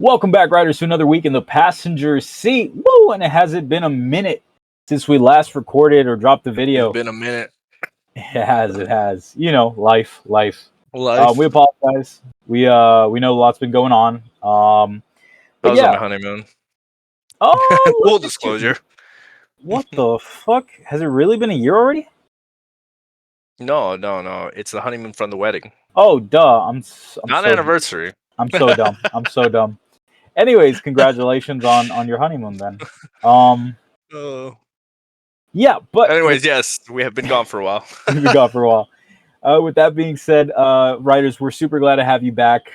Welcome back, riders, to another week in the passenger seat. Woo! And it hasn't been a minute since we last recorded or dropped the video. It's been a minute. It has. It has. You know, life. Life. We apologize. We know lots been going on. I But was on yeah. my honeymoon. Oh, Full look at you. disclosure. What the fuck? Has it really been a year already? No. It's the honeymoon from the wedding. Oh, duh. I'm Not so anniversary. I'm so dumb. I'm so dumb. Anyways, congratulations on your honeymoon then. Yeah, but Anyways, yes, we have been gone for a while. we've been gone for a while. With that being said, writers, we're super glad to have you back.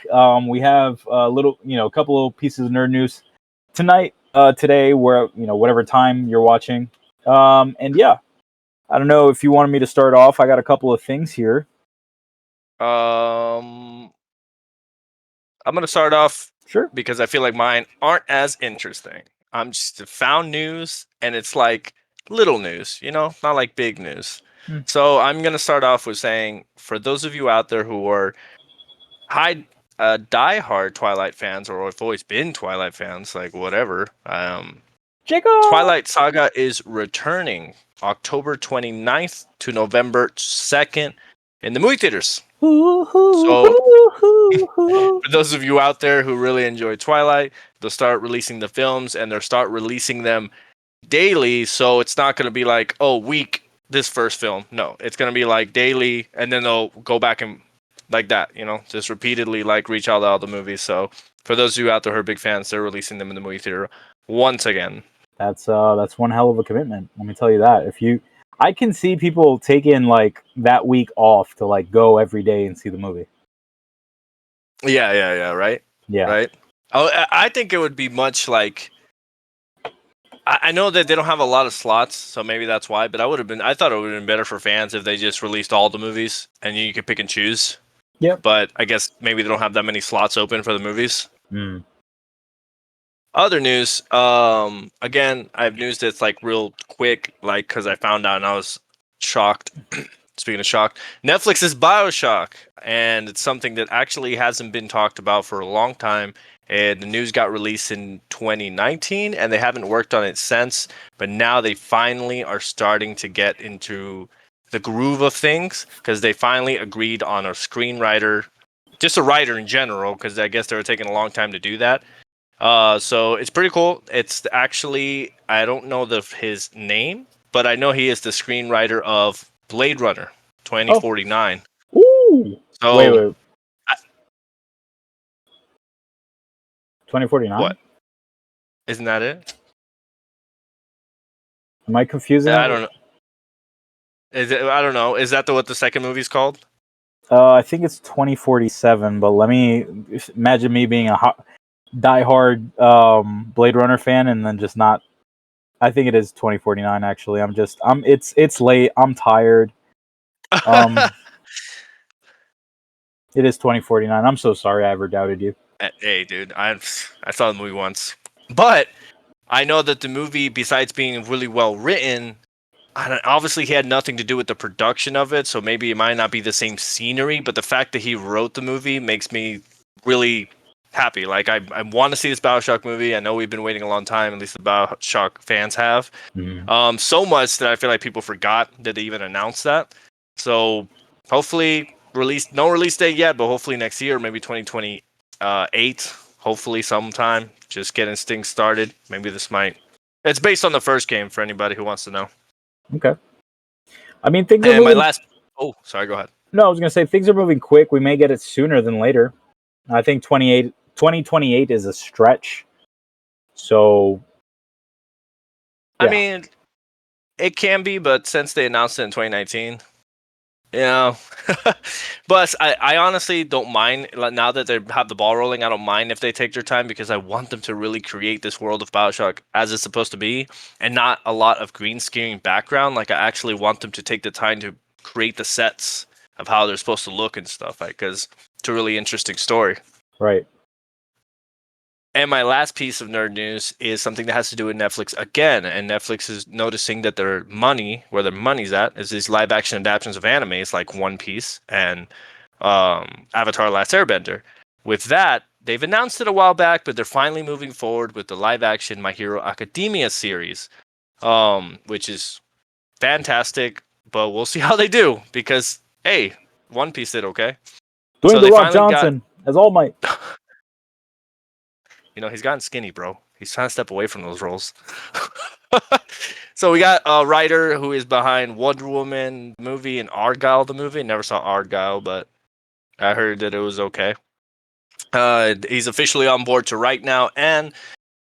We have a couple of pieces of nerd news tonight, today, where whatever time you're watching. And yeah, I don't know if you wanted me to start off. I got a couple of things here. I'm gonna start off Sure. because I feel like mine aren't as interesting. I'm just found news, and it's like little news, not like big news. So I'm gonna start off with saying, for those of you out there who are die-hard Twilight fans, or have always been Twilight fans, like whatever, Twilight Saga is returning October 29th to November 2nd in the movie theaters. So for those of you out there who really enjoy Twilight, they'll start releasing the films, and they'll start releasing them daily. So it's not going to be like, week this first film. No, it's going to be like daily, and then they'll go back and like that, just repeatedly reach out to all the movies. So for those of you out there who are big fans, they're releasing them in the movie theater once again. That's one hell of a commitment. Let me tell you that. I can see people taking that week off to go every day and see the movie. Yeah, right? Yeah. Right? I think it would be much like, I know that they don't have a lot of slots, so maybe that's why, but I thought it would have been better for fans if they just released all the movies and you could pick and choose. Yep. But I guess maybe they don't have that many slots open for the movies. Other news, again, I have news that's real quick, because I found out and I was shocked. Speaking of shocked, Netflix is BioShock, and it's something that actually hasn't been talked about for a long time. And the news got released in 2019, and they haven't worked on it since. But now they finally are starting to get into the groove of things, because they finally agreed on a screenwriter, just a writer in general, because I guess they were taking a long time to do that. So it's pretty cool. It's actually, I don't know his name, but I know he is the screenwriter of Blade Runner 2049. Ooh. So wait. 2049? What? Isn't that it? Am I confusing? I don't know. I don't know. Is that what the second movie's called? I think it's 2047, but let me imagine me being a diehard Blade Runner fan and then just not. I think it is 2049 actually. It's late. I'm tired. It is 2049. I'm so sorry I ever doubted you. Hey, dude, I saw the movie once, but I know that the movie, besides being really well written, obviously he had nothing to do with the production of it, so maybe it might not be the same scenery, but the fact that he wrote the movie makes me really happy. I want to see this BioShock movie. I know we've been waiting a long time, at least the BioShock fans have. So much that I feel like people forgot that they even announced that. So hopefully no release date yet, but hopefully next year, maybe 2028, hopefully sometime, just getting things started. Maybe it's based on the first game for anybody who wants to know. Okay. I mean, things are moving. Sorry, go ahead. No, I was going to say things are moving quick. We may get it sooner than later. I think 2028 is a stretch. So, yeah. I mean, it can be, but since they announced it in 2019, but I honestly don't mind. Now that they have the ball rolling, I don't mind if they take their time, because I want them to really create this world of BioShock as it's supposed to be, and not a lot of green screen background. I actually want them to take the time to create the sets of how they're supposed to look and stuff, because it's a really interesting story. Right. And my last piece of nerd news is something that has to do with Netflix again. And Netflix is noticing that where their money's at, is these live action adaptations of animes like One Piece and Avatar: Last Airbender. With that, they've announced it a while back, but they're finally moving forward with the live action My Hero Academia series, which is fantastic. But we'll see how they do because hey, One Piece did okay. Dwayne So The they Rock finally Johnson as All Might. he's gotten skinny, bro. He's trying to step away from those roles. So we got a writer who is behind Wonder Woman movie and Argyle the movie. Never saw Argyle, but I heard that it was okay. He's officially on board to write now, and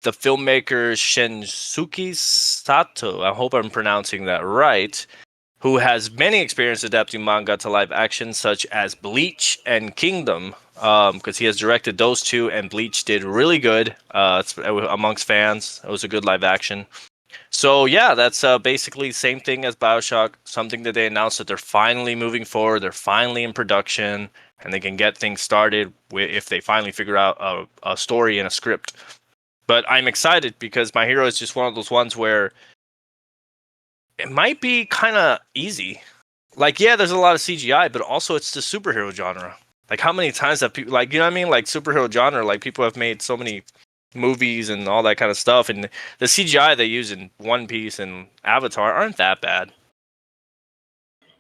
the filmmaker Shinsuke Sato, I hope I'm pronouncing that right, who has many experience adapting manga to live action, such as Bleach and Kingdom, because he has directed those two, and Bleach did really good amongst fans. It was a good live action. So yeah, that's basically the same thing as BioShock, something that they announced that they're finally moving forward, they're finally in production, and they can get things started if they finally figure out a story and a script. But I'm excited because My Hero is just one of those ones where it might be kind of easy. Like, yeah, there's a lot of CGI, but also it's the superhero genre. Like, how many times have people, like, you know what I mean? Like, superhero genre, like, people have made so many movies and all that kind of stuff. And the CGI they use in One Piece and Avatar aren't that bad.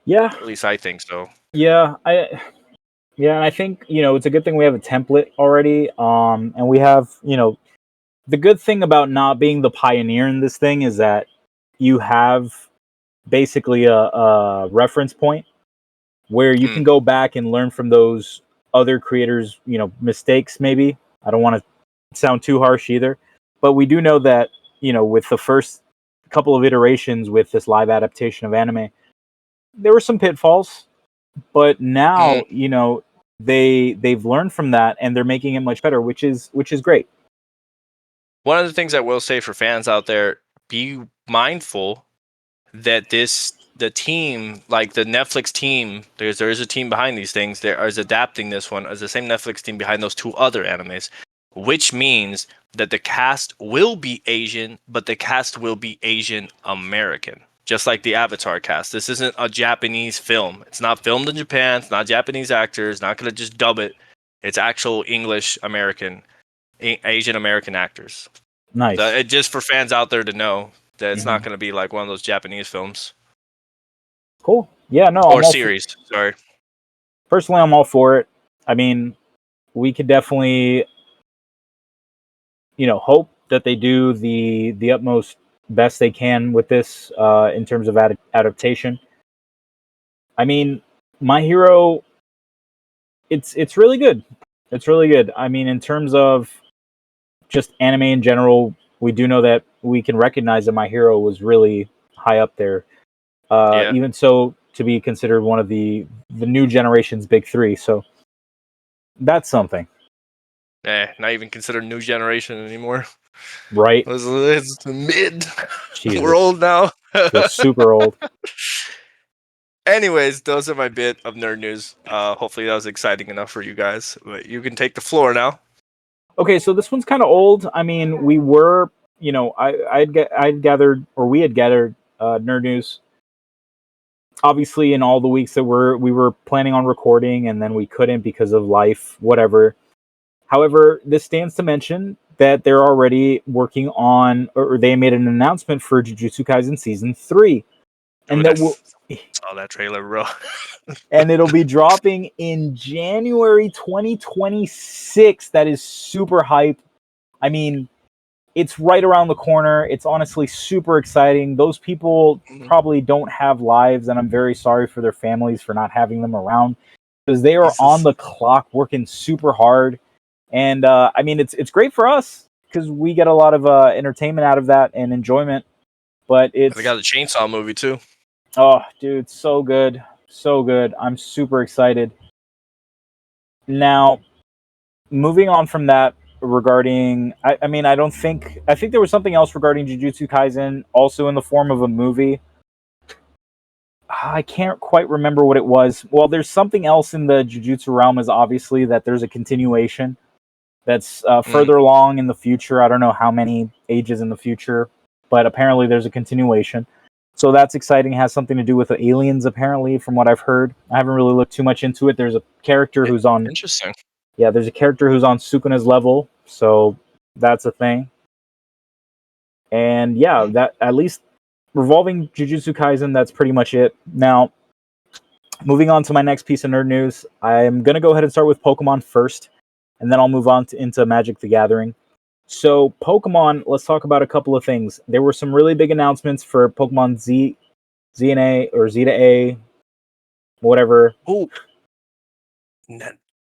Yeah. At least I think so. Yeah. And I think, it's a good thing we have a template already. And we have, the good thing about not being the pioneer in this thing is that you have basically a reference point where you can go back and learn from those other creators, mistakes maybe. I don't want to sound too harsh either, but we do know that, with the first couple of iterations with this live adaptation of anime, there were some pitfalls, but now, they've learned from that and they're making it much better, which is great. One of the things I will say for fans out there, be mindful that the team, like the Netflix team, there is a team behind these things. There is adapting this one as the same Netflix team behind those two other animes, which means that the cast will be Asian, but the cast will be Asian American, just like the Avatar cast. This isn't a Japanese film. It's not filmed in Japan. It's not Japanese actors. Not gonna just dub it. It's actual English American, Asian American actors. Nice. Just for fans out there to know that it's not going to be like one of those Japanese films. Cool. Yeah, no, or series. Sorry. Personally, I'm all for it. I mean, we could definitely, hope that they do the utmost best they can with this in terms of adaptation. I mean, My Hero, it's really good. It's really good. I mean, in terms of just anime in general, we do know that we can recognize that My Hero was really high up there. Yeah. Even so, to be considered one of the new generation's big three. So that's something. Not even considered new generation anymore. Right? It's mid. Jesus. We're old now. Feel super old. Anyways, those are my bit of nerd news. Hopefully that was exciting enough for you guys. But you can take the floor now. Okay, so this one's kind of old. I mean, we were, I'd gathered, or we had gathered nerd news. Obviously, in all the weeks that we were planning on recording, and then we couldn't because of life, whatever. However, this stands to mention that they're already working on, or they made an announcement for Jujutsu Kaisen Season 3. And Dude, that saw that trailer, bro. and it'll be dropping in January 2026. That is super hype. I mean, it's right around the corner. It's honestly super exciting. Those people probably don't have lives, and I'm very sorry for their families for not having them around because they are on the clock working super hard. And I mean, it's great for us because we get a lot of entertainment out of that and enjoyment. But it's They got the Chainsaw movie too. Oh, dude, so good. So good. I'm super excited. Now, moving on from that regarding I mean, I think there was something else regarding Jujutsu Kaisen also in the form of a movie. I can't quite remember what it was. Well, there's something else in the Jujutsu realm is obviously that there's a continuation that's further along in the future. I don't know how many ages in the future, but apparently there's a continuation. So that's exciting. It has something to do with the aliens, apparently, from what I've heard. I haven't really looked too much into it. There's a character who's on... Interesting. Yeah, there's a character who's on Sukuna's level, so that's a thing. And yeah, that at least revolving Jujutsu Kaisen, that's pretty much it. Now, moving on to my next piece of nerd news, I'm going to go ahead and start with Pokemon first, and then I'll move on into Magic the Gathering. So, Pokemon, let's talk about a couple of things. There were some really big announcements for Pokemon Z and A, or Z to A, whatever. Oh,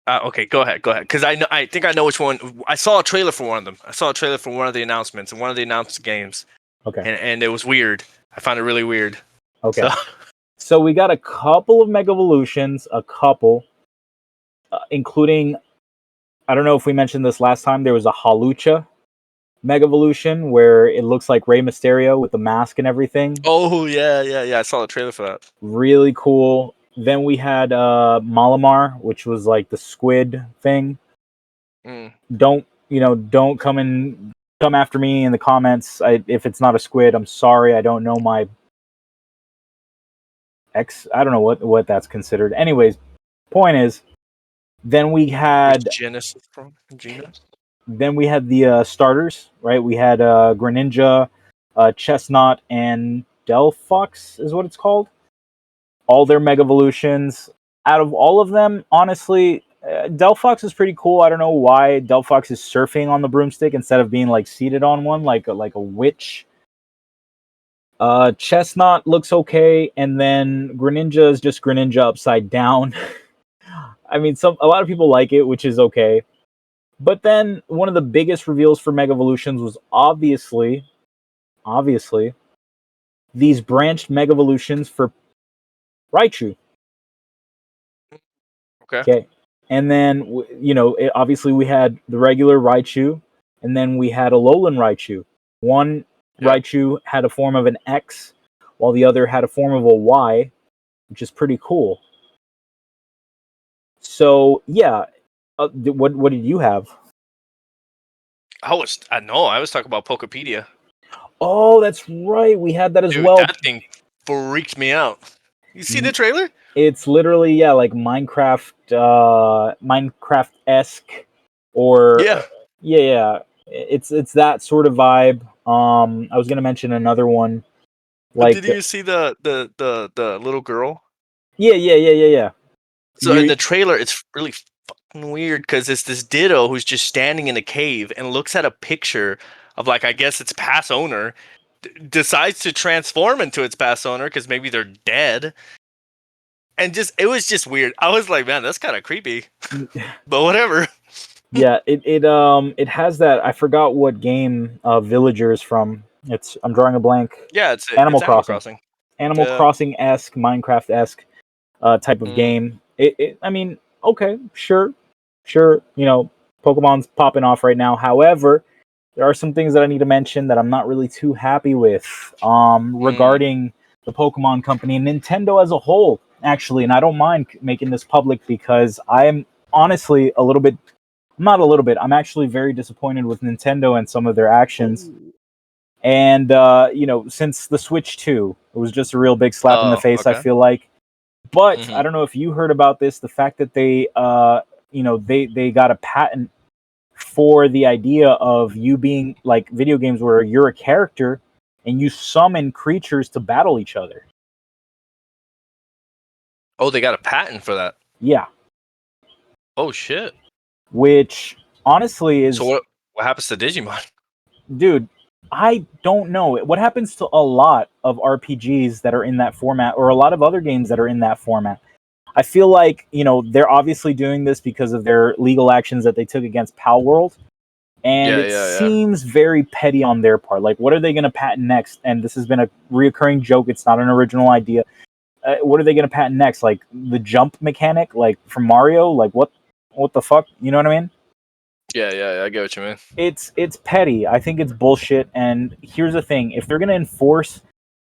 okay, go ahead. Because I think I know which one. I saw a trailer for one of them. I saw a trailer for one of the announcements and one of the announced games. Okay. And it was weird. I found it really weird. Okay. So we got a couple of Mega Evolutions, including, I don't know if we mentioned this last time, there was a Hawlucha Mega Evolution where it looks like Rey Mysterio with the mask and everything. Oh, yeah. I saw the trailer for that. Really cool. Then we had Malamar, which was like the squid thing. Don't come after me in the comments if it's not a squid. I'm sorry, I don't know my I don't know what that's considered. Anyways, point is, then we had Genesis from Genus. Then we had the starters, right? We had Greninja, Chestnut, and Delphox is what it's called. All their Mega Evolutions. Out of all of them, honestly, Delphox is pretty cool. I don't know why Delphox is surfing on the broomstick instead of being like seated on one, like a witch. Chestnut looks okay, and then Greninja is just Greninja upside down. I mean, a lot of people like it, which is okay. But then one of the biggest reveals for Mega Evolutions was obviously these branched Mega Evolutions for Raichu. Okay. And then, obviously we had the regular Raichu, and then we had a Alolan Raichu. One Raichu had a form of an X, while the other had a form of a Y, which is pretty cool. So, yeah. What did you have? I was talking about Pokepedia. Oh, that's right. We had that as well. That thing freaked me out. You see the trailer? It's literally like Minecraft Minecraft-esque, or yeah. It's that sort of vibe. I was gonna mention another one. Like, did you see the little girl? Yeah. So in the trailer, it's really fucking weird because it's this Ditto who's just standing in a cave and looks at a picture of, like, I guess its past owner, decides to transform into its past owner because maybe they're dead. And it was just weird. I was like, man, that's kind of creepy. But whatever. Yeah, it has that. I forgot what game Villagers from. I'm drawing a blank. Yeah, it's Animal Crossing. Animal Crossing-esque, Minecraft-esque type of game. I mean, okay, sure. Pokemon's popping off right now. However, there are some things that I need to mention that I'm not really too happy with regarding the Pokemon Company and Nintendo as a whole, actually. And I don't mind making this public because I'm honestly I'm actually very disappointed with Nintendo and some of their actions. And, since the Switch 2, it was just a real big slap in the face, I feel like. But I don't know if you heard about this, the fact that they got a patent for the idea of you being like video games where you're a character and you summon creatures to battle each other. Oh, they got a patent for that? Yeah. Oh, shit. Which, honestly, is... So what happens to Digimon? Dude, I don't know. What happens to a lot of RPGs that are in that format, or a lot of other games that are in that format? I feel like, they're obviously doing this because of their legal actions that they took against Pal World. And it seems very petty on their part. Like, what are they going to patent next? And this has been a reoccurring joke. It's not an original idea. What are they going to patent next? Like, the jump mechanic, like, from Mario? Like, what the fuck? You know what I mean? Yeah, I get what you mean. It's petty. I think it's bullshit. And here's the thing. If they're going to enforce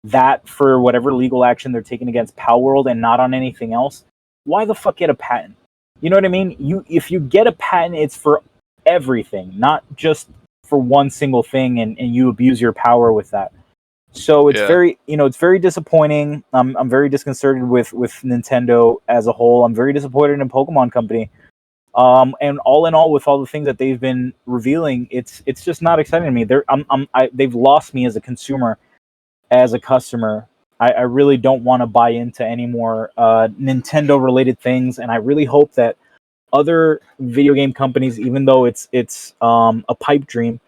that for whatever legal action they're taking against Pal World and not on anything else, why the fuck get a patent? You know what I mean? If you get a patent, it's for everything, not just for one single thing, and you abuse your power with that. So it's it's very disappointing. I'm very disconcerted with Nintendo as a whole. I'm very disappointed in Pokemon Company. And all in all, with all the things that they've been revealing, it's just not exciting to me. They've lost me as a consumer, as a customer. I really don't want to buy into any more Nintendo related things, and I really hope that other video game companies, even though it's a pipe dream,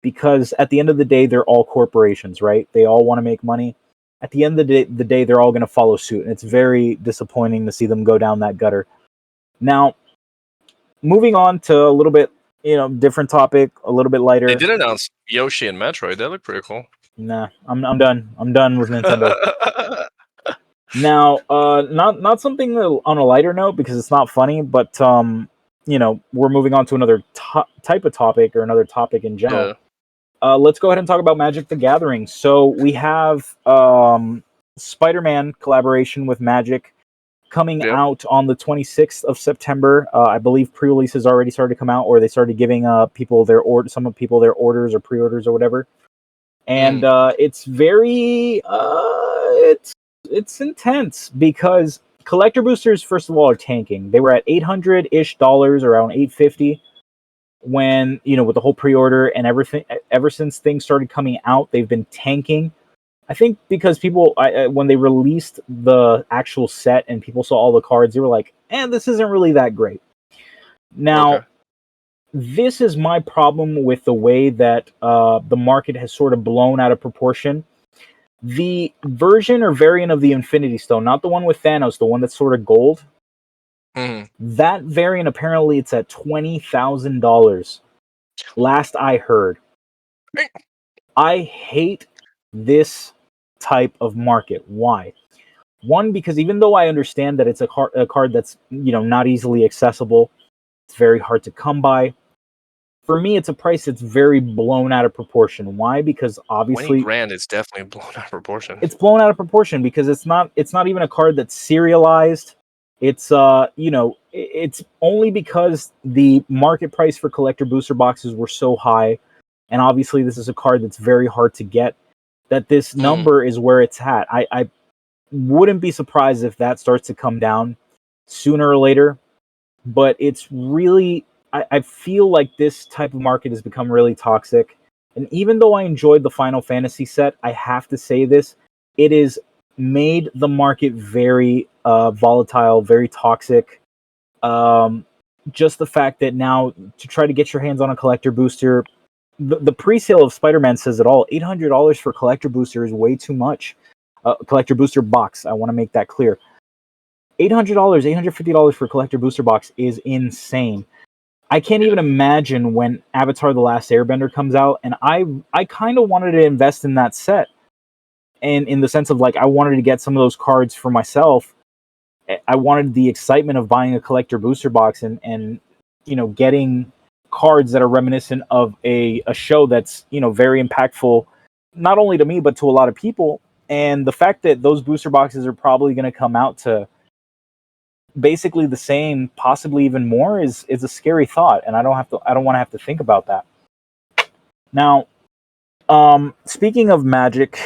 because at the end of the day, they're all corporations, right? They all want to make money. At the end of the day, they're all going to follow suit, and it's very disappointing to see them go down that gutter. Now, moving on to a little bit, different topic, a little bit lighter. They did announce Yoshi and Metroid. That looked pretty cool. Nah, I'm done. I'm done with Nintendo. Now, not something on a lighter note because it's not funny, but we're moving on to another type of topic or another topic in general. Yeah. Let's go ahead and talk about Magic the Gathering. So we have Spider-Man collaboration with Magic coming out on the 26th of September. I believe pre-releases already started to come out, or they started giving people their orders or pre-orders or whatever. And it's very it's intense because collector boosters, first of all, are tanking. They were at $800-ish, around $850 when, with the whole pre-order and everything. Ever since things started coming out, they've been tanking. I think because people, when they released the actual set and people saw all the cards, they were like, this isn't really that great. Now, this is my problem with the way that the market has sort of blown out of proportion. The version or variant of the Infinity Stone, not the one with Thanos, the one that's sort of gold, that variant, apparently it's at $20,000. Last I heard. I hate this type of market. Why? One, because even though I understand that it's a card that's, not easily accessible, it's very hard to come by. For me, it's a price that's very blown out of proportion. Why? Because obviously, $20,000 is definitely blown out of proportion. It's blown out of proportion because it's not even a card that's serialized. It's it's only because the market price for collector booster boxes were so high, and obviously this is a card that's very hard to get, that this number is where it's at. I wouldn't be surprised if that starts to come down sooner or later, but it's really, I feel like this type of market has become really toxic. And even though I enjoyed the Final Fantasy set, I have to say this, it has made the market very volatile, very toxic. Just the fact that now to try to get your hands on a collector booster, the pre-sale of Spider-Man says it all. $800 for collector booster is way too much. Collector booster box, I want to make that clear. $800, $850 for a collector booster box is insane. I can't even imagine when Avatar: The Last Airbender comes out, and I kind of wanted to invest in that set, and in the sense of, like, I wanted to get some of those cards for myself. I wanted the excitement of buying a collector booster box and getting cards that are reminiscent of a show that's very impactful, not only to me but to a lot of people. And the fact that those booster boxes are probably going to come out to basically the same, possibly even more, is a scary thought, and I don't want to have to think about that. Now, speaking of Magic,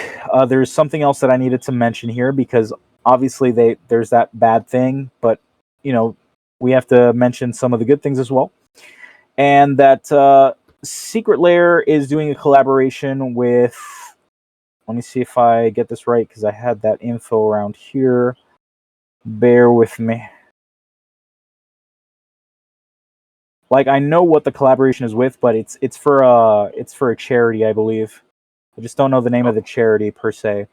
there's something else that I needed to mention here, because obviously there's that bad thing, but we have to mention some of the good things as well. And that Secret Lair is doing a collaboration with, let me see if I get this right, because I had that info around here. Bear with me. Like, I know what the collaboration is with, but it's for a charity, I believe. I just don't know the name of the charity per se.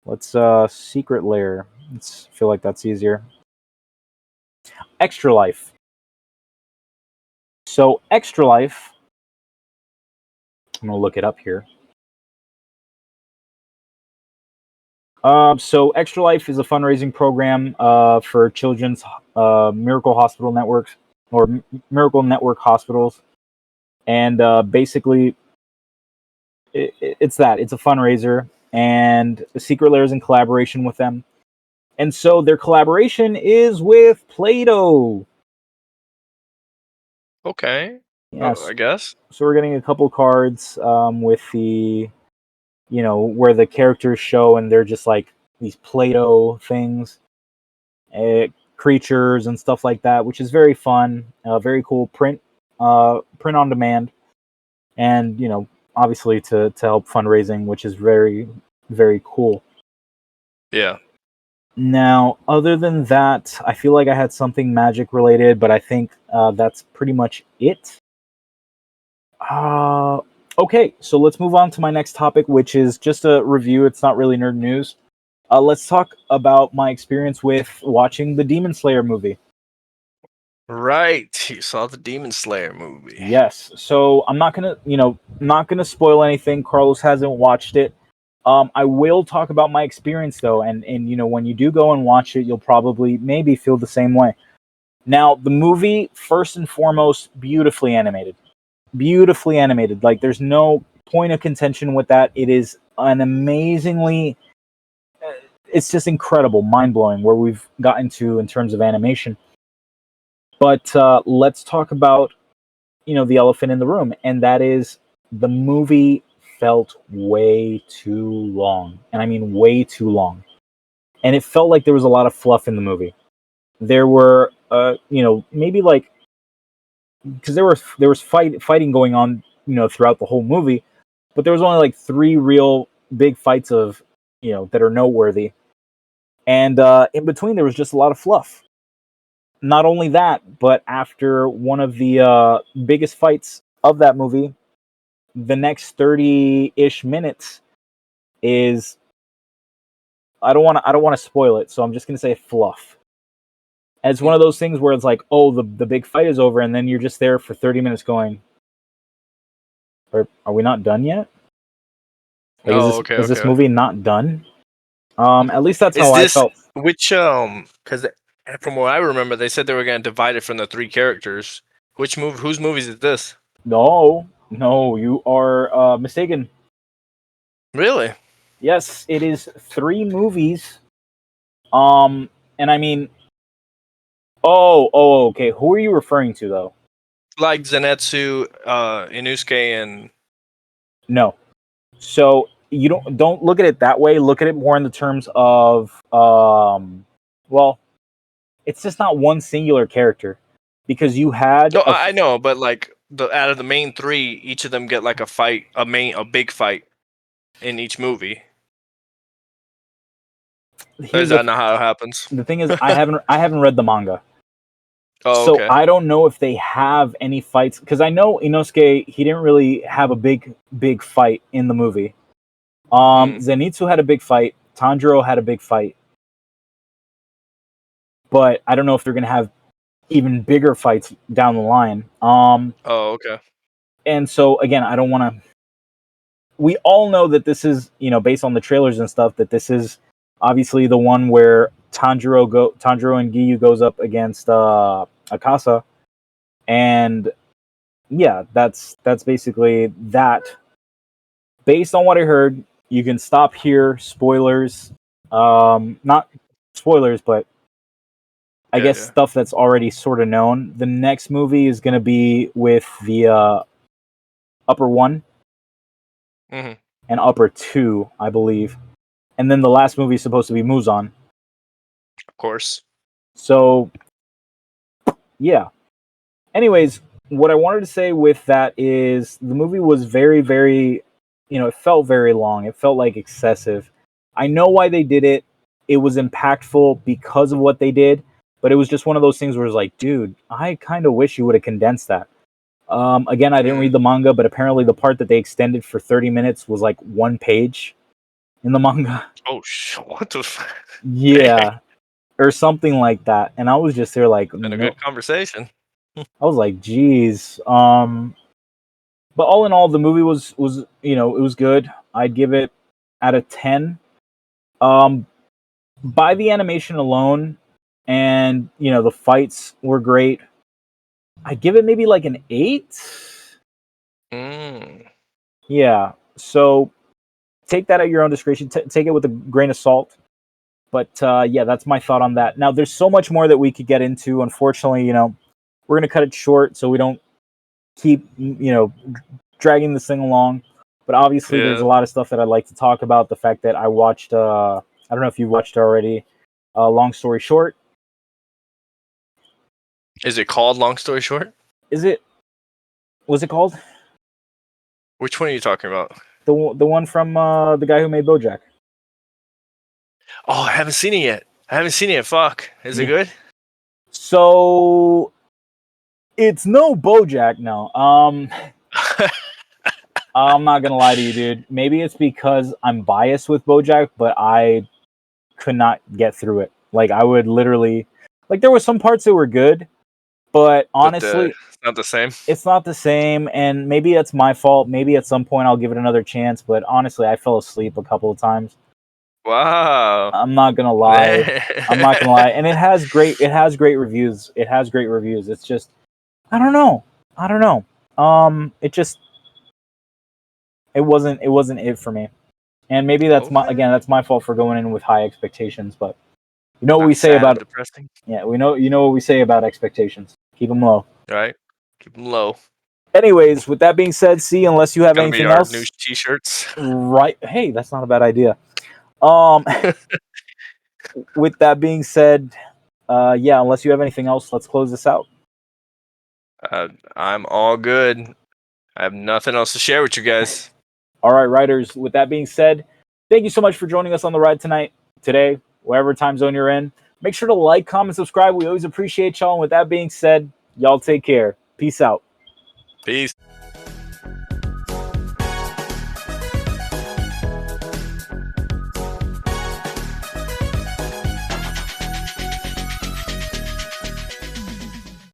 Let's Secret Lair. Let's feel like that's easier. Extra Life. So Extra Life, I'm gonna look it up here. So Extra Life is a fundraising program for children's Miracle Hospital networks, or Miracle Network hospitals, and basically it's that. It's a fundraiser, and the Secret Lair is in collaboration with them. And so their collaboration is with Play-Doh. Okay. Yes. I guess. So we're getting a couple cards with the, where the characters show and they're just like these Play-Doh things. creatures and stuff like that, which is very fun, very cool. Print on demand, and obviously to help fundraising, which is very, very cool. Yeah. Now, other than that, I feel like I had something Magic related, but I think that's pretty much it. Okay, so let's move on to my next topic, which is just a review. It's not really nerd news. Let's talk about my experience with watching the Demon Slayer movie. Right. You saw the Demon Slayer movie. Yes. So I'm not gonna spoil anything. Carlos hasn't watched it. I will talk about my experience though, and when you do go and watch it, you'll probably maybe feel the same way. Now, the movie, first and foremost, beautifully animated. Beautifully animated. Like, there's no point of contention with that. It is an amazingly, it's just incredible, mind blowing where we've gotten to in terms of animation. But let's talk about the elephant in the room, and that is the movie felt way too long, and I mean way too long. And it felt like there was a lot of fluff in the movie. There were, maybe like, because there was fighting going on, throughout the whole movie, but there was only like 3 real big fights of, that are noteworthy, and in between there was just a lot of fluff. Not only that, but after one of the biggest fights of that movie, the next 30-ish minutes is, I don't want to spoil it, so I'm just going to say fluff. And it's one of those things where it's like, oh, the big fight is over, and then you're just there for 30 minutes going, are we not done yet? Like, is this movie not done? At least that's Is how I this felt. which because from what I remember, they said they were going to divide it from the 3 characters. Whose movies is this? No, you are mistaken. Really? Yes, it is 3 movies. And I mean, okay. Who are you referring to, though? Like Zenitsu, Inosuke, and No. So you don't look at it that way. Look at it more in the terms of, well, it's just not one singular character, because you had no, I know, but like out of the main 3, each of them get like a fight, a big fight in each movie. Is that not how it happens? The thing is, I haven't read the manga. Oh, So okay. I don't know if they have any fights, because I know Inosuke, he didn't really have a big fight in the movie. Zenitsu had a big fight. Tanjiro had a big fight. But I don't know if they're going to have even bigger fights down the line. Oh, okay. And so, again, I don't want to... We all know that this is, based on the trailers and stuff, that this is obviously the one where Tanjiro and Giyu goes up against Akasa. And yeah, that's basically that. Based on what I heard, you can stop here. Spoilers, not spoilers, but I guess stuff that's already sort of known. The next movie is going to be with the Upper 1 and Upper 2, I believe, and then the last movie is supposed to be Muzan. Of course. So, yeah. Anyways, what I wanted to say with that is the movie was very, very, it felt very long. It felt like excessive. I know why they did it. It was impactful because of what they did, but it was just one of those things where it's like, dude, I kind of wish you would have condensed that. Again, I didn't read the manga, but apparently the part that they extended for 30 minutes was like 1 page in the manga. Oh, what the Yeah, or something like that. And I was just there like, been a good conversation. I was like, geez. But all in all, the movie was it was good. I'd give it out of 10. By the animation alone, and the fights were great, I'd give it maybe like an 8. Yeah. So take that at your own discretion. Take it with a grain of salt. But yeah, that's my thought on that. Now, there's so much more that we could get into. Unfortunately, we're gonna cut it short so we don't keep dragging this thing along. But obviously, there's a lot of stuff that I'd like to talk about. The fact that I watched, I don't know if you've watched it already. Long story short, Is it called Long Story Short? Is it? Was it called? Which one are you talking about? The one from the guy who made BoJack. Oh, I haven't seen it yet. Fuck. Is it good? So it's no BoJack, no. I'm not gonna lie to you, dude. Maybe it's because I'm biased with BoJack, but I could not get through it. Like I would literally, like there were some parts that were good, but honestly, it's not the same. It's not the same, and maybe it's my fault. Maybe at some point I'll give it another chance, but honestly, I fell asleep a couple of times. Wow. I'm not gonna lie. I'm not gonna lie, and it has great reviews. It has great reviews. It's just, I don't know. It wasn't it for me. And maybe that's that's my fault for going in with high expectations, but you know what we say about depressing. Yeah, you know what we say about expectations. Keep them low. All right. Keep them low. Anyways, with that being said, see, unless you have anything else, new t-shirts. Right? Hey, that's not a bad idea. With that being said, yeah, unless you have anything else, let's close this out. I'm all good. I have nothing else to share with you guys. All right, writers. With that being said, thank you so much for joining us on the ride today, wherever time zone you're in. Make sure to like, comment, subscribe. We always appreciate y'all. And with that being said, y'all take care. Peace out. Peace.